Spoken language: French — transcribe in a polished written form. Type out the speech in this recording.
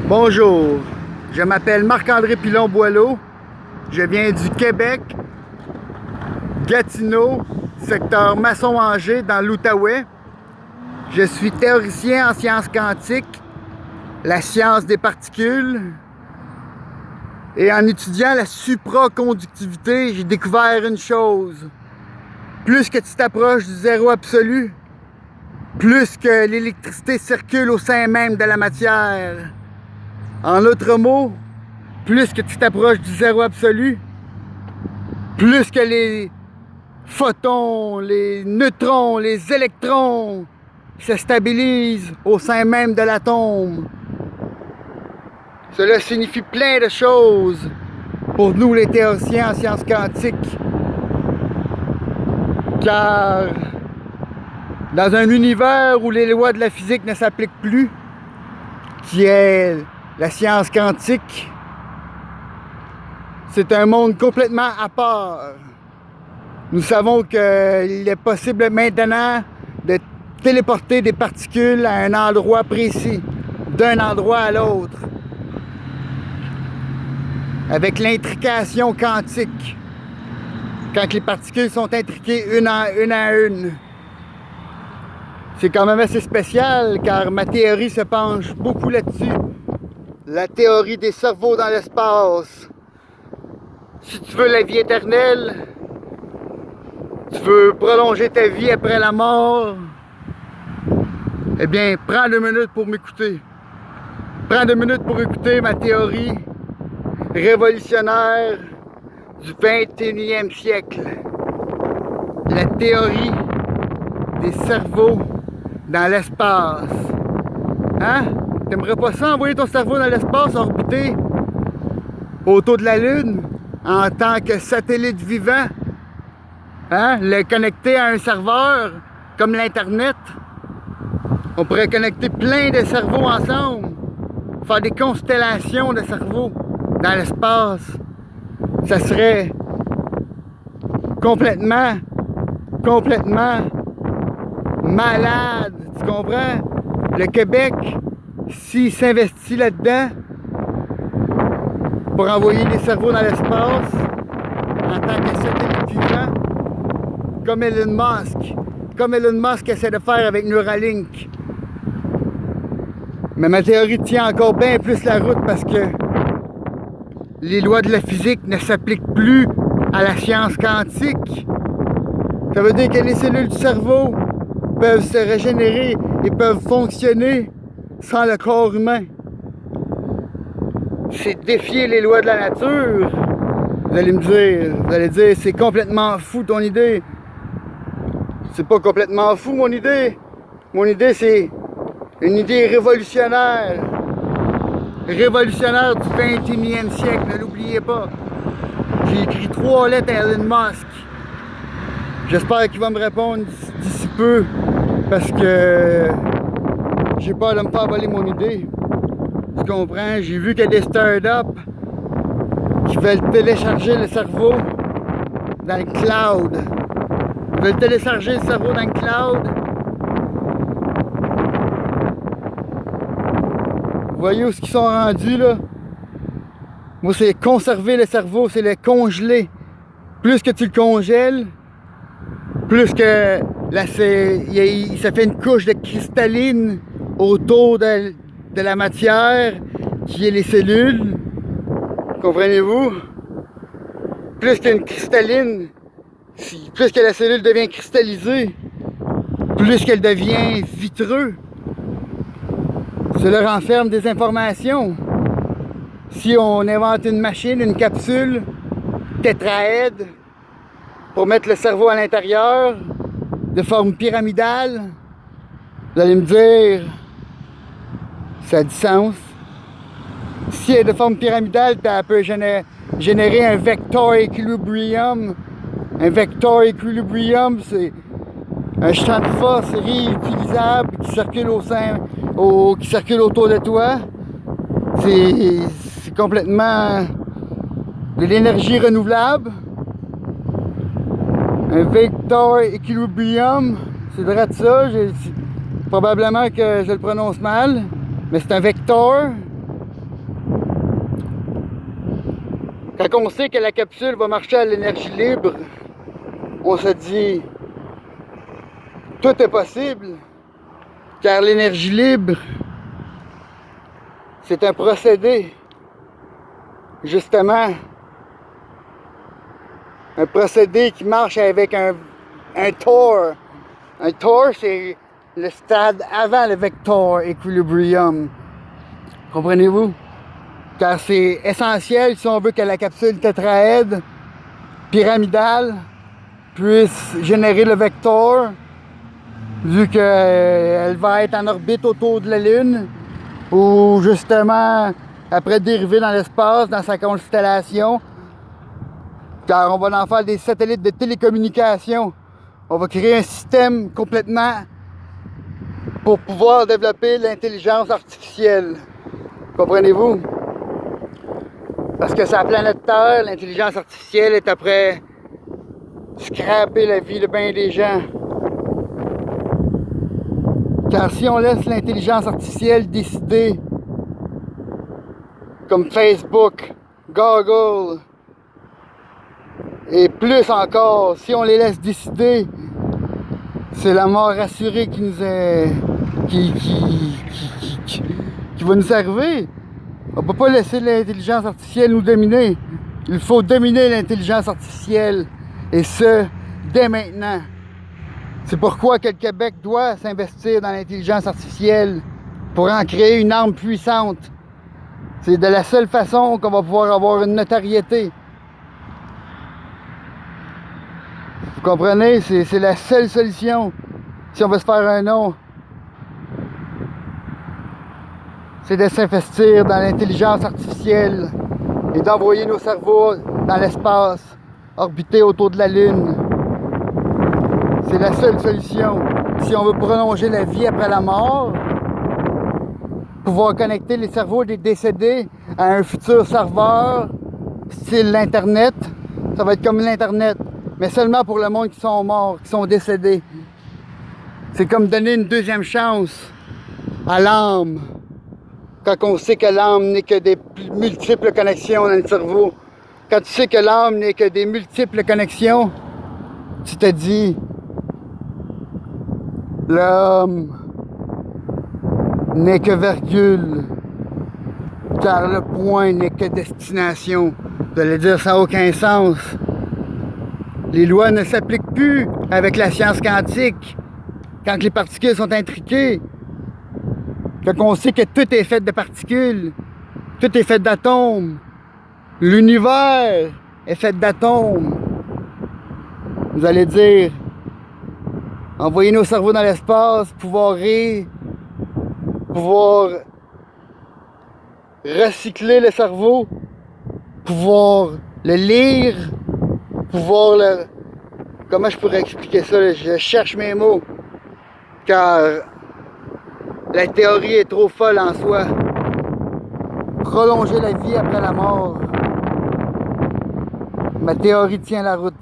Bonjour, je m'appelle Marc-André Pilon-Boileau, je viens du Québec, Gatineau, secteur Masson-Angers dans l'Outaouais. Je suis théoricien en sciences quantiques, la science des particules, et en étudiant la supraconductivité, j'ai découvert une chose. Plus que tu t'approches du zéro absolu, plus que l'électricité circule au sein même de la matière. En d'autres mots, plus que tu t'approches du zéro absolu, plus que les photons, les neutrons, les électrons se stabilisent au sein même de l'atome. Cela signifie plein de choses pour nous les théoriciens en sciences quantiques. Car dans un univers où les lois de la physique ne s'appliquent plus, qui est la science quantique, c'est un monde complètement à part. Nous savons qu'il est possible maintenant de téléporter des particules à un endroit précis, d'un endroit à l'autre, avec l'intrication quantique, quand les particules sont intriquées une à une. C'est quand même assez spécial, car ma théorie se penche beaucoup là-dessus. La théorie des cerveaux dans l'espace. Si tu veux la vie éternelle, tu veux prolonger ta vie après la mort, eh bien, prends 2 minutes pour m'écouter. Prends 2 minutes pour écouter ma théorie révolutionnaire du 21e siècle. La théorie des cerveaux dans l'espace. Hein? T'aimerais pas ça envoyer ton cerveau dans l'espace, orbiter autour de la Lune en tant que satellite vivant? Hein? Le connecter à un serveur comme l'Internet? On pourrait connecter plein de cerveaux ensemble, faire des constellations de cerveaux dans l'espace. Ça serait complètement malade, tu comprends? Le Québec, s'il s'investit là-dedans pour envoyer des cerveaux dans l'espace en tant que satellite vivant, comme Elon Musk essaie de faire avec Neuralink. Mais ma théorie tient encore bien plus la route parce que les lois de la physique ne s'appliquent plus à la science quantique. Ça veut dire que les cellules du cerveau peuvent se régénérer et peuvent fonctionner sans le corps humain. C'est défier les lois de la nature. Vous allez me dire, c'est complètement fou ton idée. C'est pas complètement fou mon idée. Mon idée, c'est une idée révolutionnaire. Révolutionnaire du 21e siècle, ne l'oubliez pas. J'ai écrit 3 lettres à Elon Musk. J'espère qu'il va me répondre d'ici peu, parce que j'ai peur de me faire voler mon idée. Tu comprends? J'ai vu qu'il y a des startups qui veulent télécharger le cerveau dans le cloud. Ils veulent télécharger le cerveau dans le cloud. Vous voyez où ils sont rendus là? Moi, c'est conserver le cerveau, c'est le congeler. Plus que tu le congèles, plus que là, ça fait une couche de cristalline autour de la matière qui est les cellules. Comprenez-vous? Plus qu'une cristalline, plus que la cellule devient cristallisée, plus qu'elle devient vitreux. Cela renferme des informations. Si on invente une machine, une capsule tétraède pour mettre le cerveau à l'intérieur de forme pyramidale, vous allez me dire, ça a du sens. Si elle est de forme pyramidale, elle peut générer un vector equilibrium. Un vector equilibrium, c'est un champ de force réutilisable qui circule qui circule autour de toi. C'est complètement de l'énergie renouvelable. Un vector equilibrium, c'est vrai de ça. Probablement que je le prononce mal, mais c'est un vector Quand on sait que la capsule va marcher à l'énergie libre, on se dit tout est possible, car l'énergie libre, c'est un procédé, justement, un procédé qui marche avec un Tor. Un Tor, c'est le stade avant le vector equilibrium. Comprenez-vous? Car c'est essentiel si on veut que la capsule tétraède pyramidale puisse générer le vector, vu qu'elle va être en orbite autour de la Lune, ou justement après dériver dans l'espace, dans sa constellation, car on va en faire des satellites de télécommunication. On va créer un système complètement pour pouvoir développer l'intelligence artificielle. Comprenez-vous? Parce que sur la planète Terre, l'intelligence artificielle est après scraper la vie de bien des gens. Car si on laisse l'intelligence artificielle décider, comme Facebook, Google, et plus encore, si on les laisse décider, c'est la mort assurée qui nous est, qui va nous arriver. On ne peut pas laisser l'intelligence artificielle nous dominer. Il faut dominer l'intelligence artificielle, et ce, dès maintenant. C'est pourquoi que le Québec doit s'investir dans l'intelligence artificielle pour en créer une arme puissante. C'est de la seule façon qu'on va pouvoir avoir une notoriété. Vous comprenez? C'est la seule solution si on veut se faire un nom. C'est de s'investir dans l'intelligence artificielle et d'envoyer nos cerveaux dans l'espace, orbiter autour de la Lune. C'est la seule solution. Si on veut prolonger la vie après la mort, pouvoir connecter les cerveaux des décédés à un futur serveur, style l'Internet, ça va être comme l'Internet, mais seulement pour le monde qui sont morts, qui sont décédés. C'est comme donner une deuxième chance à l'âme, quand on sait que l'âme n'est que des multiples connexions dans le cerveau. Quand tu sais que l'âme n'est que des multiples connexions, tu te dis, l'homme n'est que virgule, car le point n'est que destination. Vous allez dire, ça n'a aucun sens. Les lois ne s'appliquent plus avec la science quantique, quand les particules sont intriquées. Quand on sait que tout est fait de particules, tout est fait d'atomes. L'univers est fait d'atomes. Vous allez dire, envoyer nos cerveaux dans l'espace, pouvoir recycler le cerveau, pouvoir le lire, pouvoir le... Comment je pourrais expliquer ça? Là? Je cherche mes mots, car la théorie est trop folle en soi. Prolonger la vie après la mort. Ma théorie tient la route.